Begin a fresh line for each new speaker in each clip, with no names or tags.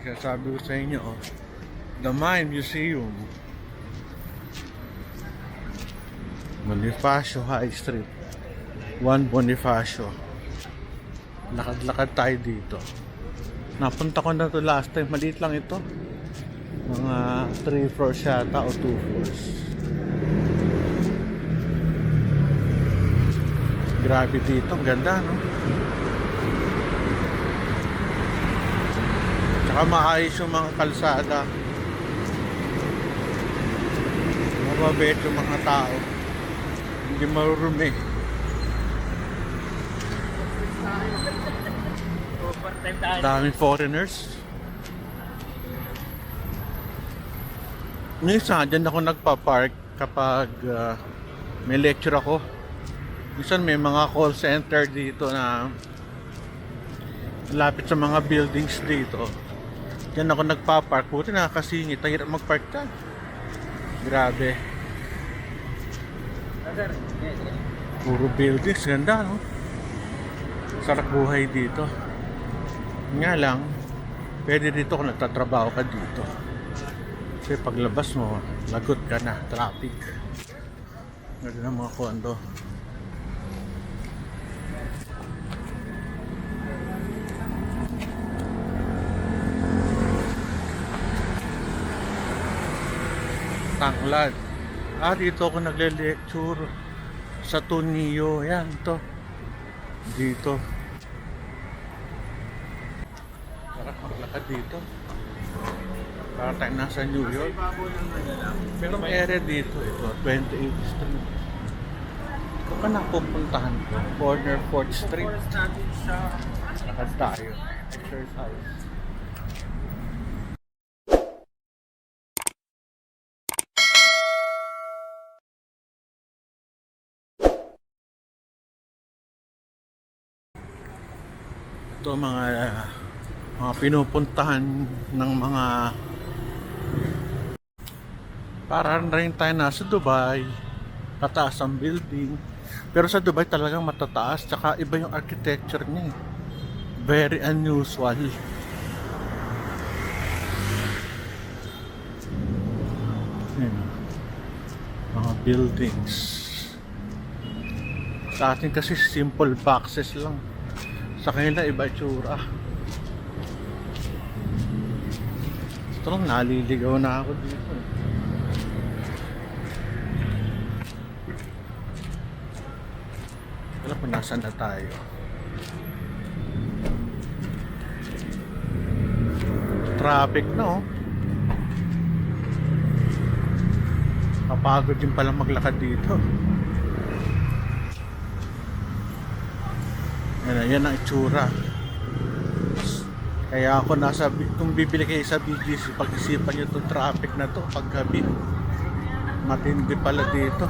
Kaya sabi ko sa inyo, oh, the Mine Museum, Bonifacio High Street, 1 Bonifacio. Lakad-lakad tayo dito. Napunta ko na to last time, maliit lang ito, mga 3 floors yata o 2 floors. Grabe dito, ang ganda, no? Tsaka maayos yung mga kalsada, mababait yung mga tao, hindi marurumi. Daming foreigners. Minsan dyan ako nagpa-park kapag may lecture ako. Minsan may mga call center dito na lapit sa mga buildings dito. Diyan ako nagpa-park. Buti nakakasingit, hirap mag-park dyan. Grabe. Puro buildings, ganda, no? Sarap buhay dito. Nga lang, pwede dito kung nagtatrabaho ka dito. Kasi paglabas mo, lagot ka na, traffic. Ganda ng mga kondo. Tanglad. Dito ako nagle-lecture sa Tunio. Yan, to. Dito. Sarap maglakad dito. Para tayo nasa New York. Pero may area dito. Ito, 28th Street. Ito ka na pupuntahan ko. Corner 4th Street. Lakad tayo. Exercise. Ito mga pinupuntahan ng mga, para rin tayo nasa Dubai, tataas ang building, pero sa Dubai talagang matataas, tsaka iba yung architecture niya, very unusual. Yan, mga buildings. Sa atin kasi simple boxes lang, sa kanila iba itsura. Ito lang, naliligaw na ako dito. Wala pa, nasaan na tayo? Traffic na, oh. Kapagod din palang maglakad dito. Yan ang itsura. Kaya ako kung bibili kayo sa BGC, pag-isipan nyo itong traffic na to paggabi. Matindi pala dito.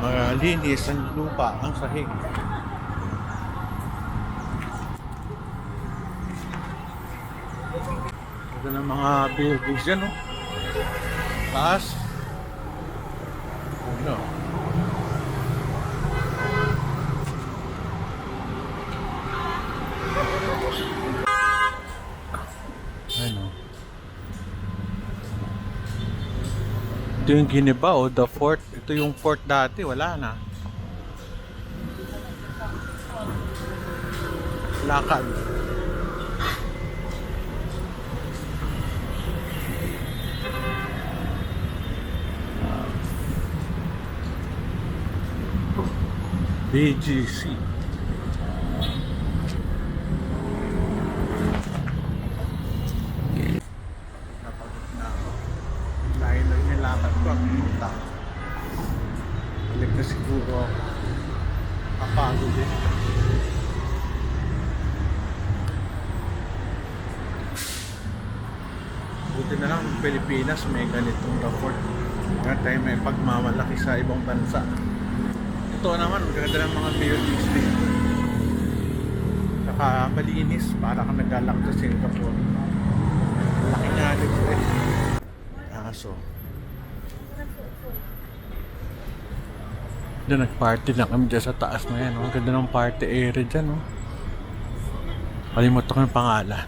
Malinis ang lupa, ang sahig. Ito na mga buildings dyan, oh. Taas. No. Ano? Ito yung giniba, o the fort. Ito yung fort dati, wala na. Lakad. BGC. Napagod na ako. Layo na nilakad ko ang punta. Balik na siguro ako. Kapagod din. Buti na lang Pilipinas may ganitong report. Kaya tayo may pagmamalaki sa ibang bansa. Ito naman, maganda ng mga buildings dito. Saka malinis, para kang naglalak sa Singapore. Laki nga nito eh. Aso. Diyan nag-party lang kami dyan sa taas na yan. Oh. Ang ganda ng party area dyan. Oh. Kalimutan ko yung pangalan.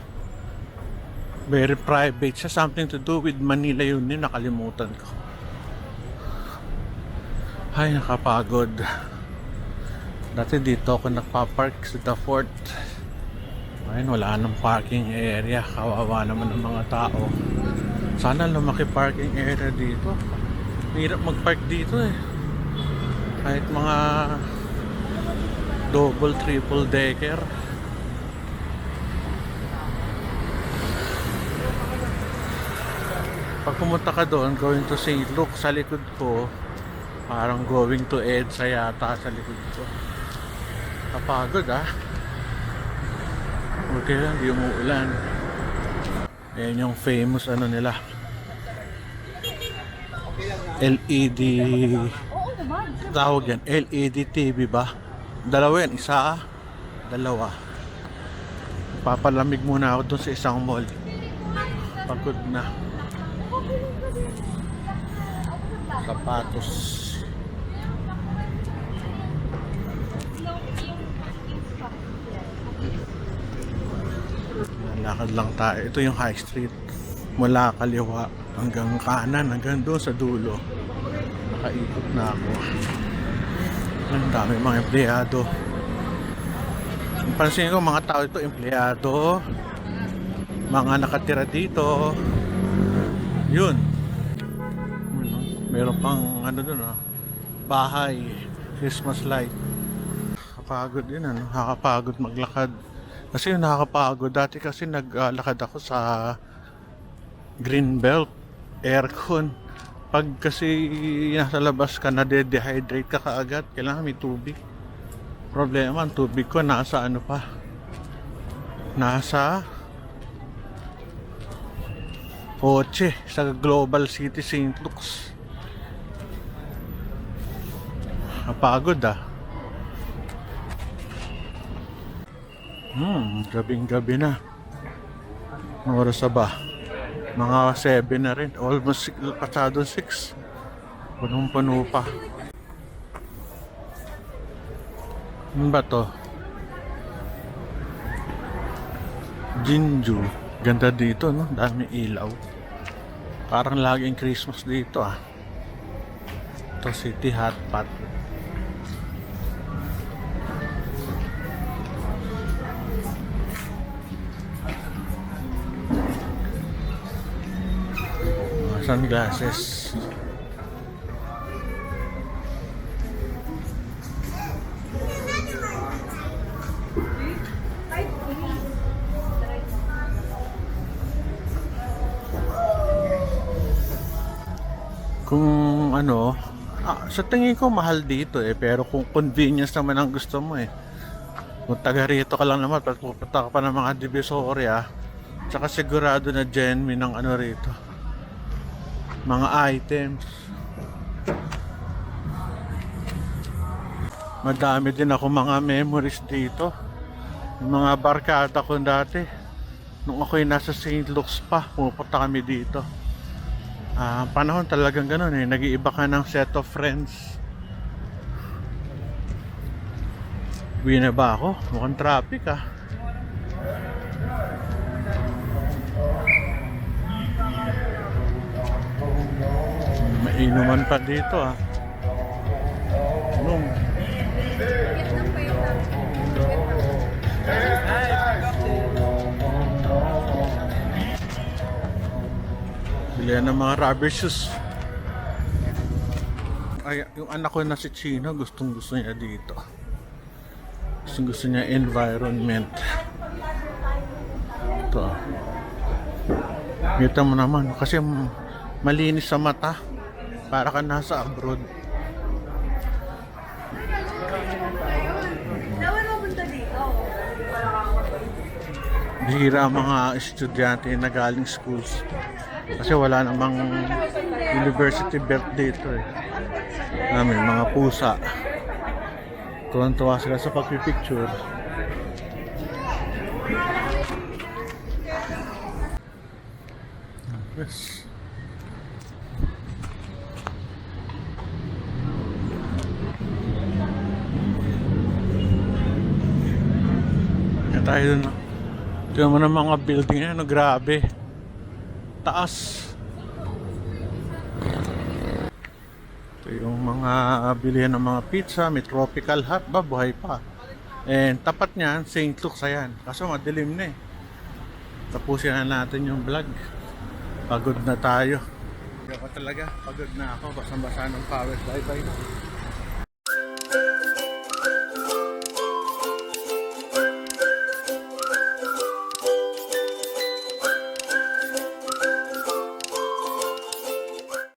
Very private siya. Something to do with Manila yun din. Nakalimutan ko. Ay, nakapagod. Dati dito ako nagpa-park sa The Fort. Ayun, wala nang parking area. Kawawa naman ng mga tao. Sana lumaki parking area dito. Hirap mag-park dito eh. Kahit mga double, triple decker. Pag pumunta ka doon, going to St. Luke, sa likod ko, parang going to EDSA yata sa likod ko. Kapagod ah. Okay lang, di umuulan. Ayan yung famous ano nila. LED tawag yan, LED TV ba? Dalawa yan, isa, dalawa. Papalamig muna ako dun sa isang mall. Pagod na. Sapatos. Lakad lang tayo. Ito yung High Street. Mula kaliwa hanggang kanan, hanggang doon sa dulo. Nakaikot na ako. Ang dami mga empleyado. Pansin ko mga tao ito, empleyado, mga nakatira dito. Yun. Meron pang ano dun bahay, Christmas light. Nakakapagod yun ano, nakakapagod maglakad. Kasi yung nakakapagod, dati kasi naglakad ako sa Greenbelt, aircon. Pag kasi nasa labas ka, nade-dehydrate ka kaagad, kailangan may tubig. Problema, ang tubig ko nasa ano pa, nasa kotse sa Global City St. Luke's. Napagod ah. Gabing-gabi na. Ang oras na ba? Mga 7 na rin. Almost pasado 6. Punong-puno pa. Ano ba to? Jinju. Ganda dito, no? Dami ilaw. Parang laging Christmas dito, ah. Ito, City Hotpot. Sunglasses. Kung ano, sa tingin ko mahal dito eh, pero kung convenience naman ang gusto mo eh. Kung taga rito ka lang naman, pag pupunta ka pa ng mga Divisoria, tsaka sigurado na genuine ng ano rito. Mga items. Madami din ako mga memories dito. Yung mga barkada ko dati. Nung ako'y nasa St. Luke's pa, pupunta kami dito. Panahon talagang ganun eh. Nag-iiba ka ng set of friends. Uwi na ba ako? Mukhang traffic ah. Inuman pa dito ah. Anong? Bilihan ng mga rubber shoes. Ay, yung anak ko na si Chino, gustong gusto niya dito. Gustong gusto niya environment. Ito. Kita mo naman kasi malinis sa mata. Para ka nasa abroad. Bihira ang mga estudyante na galing schools. Kasi wala namang university belt dito eh. May mga pusa. Tuwan-tuwa sila sa pagpipicture. Yes. tayo na. Tignan mo na mga building na, ano, grabe. Taas. Ito yung mga bilihan ng mga pizza, may tropical hut ba, buhay pa. And tapat niyan, St. Luke's, ayan. Kaso madilim na eh. Tapusin na natin yung vlog. Pagod na tayo. Hindi ako talaga, pagod na ako, basang-basa ng pawis. Bye bye na.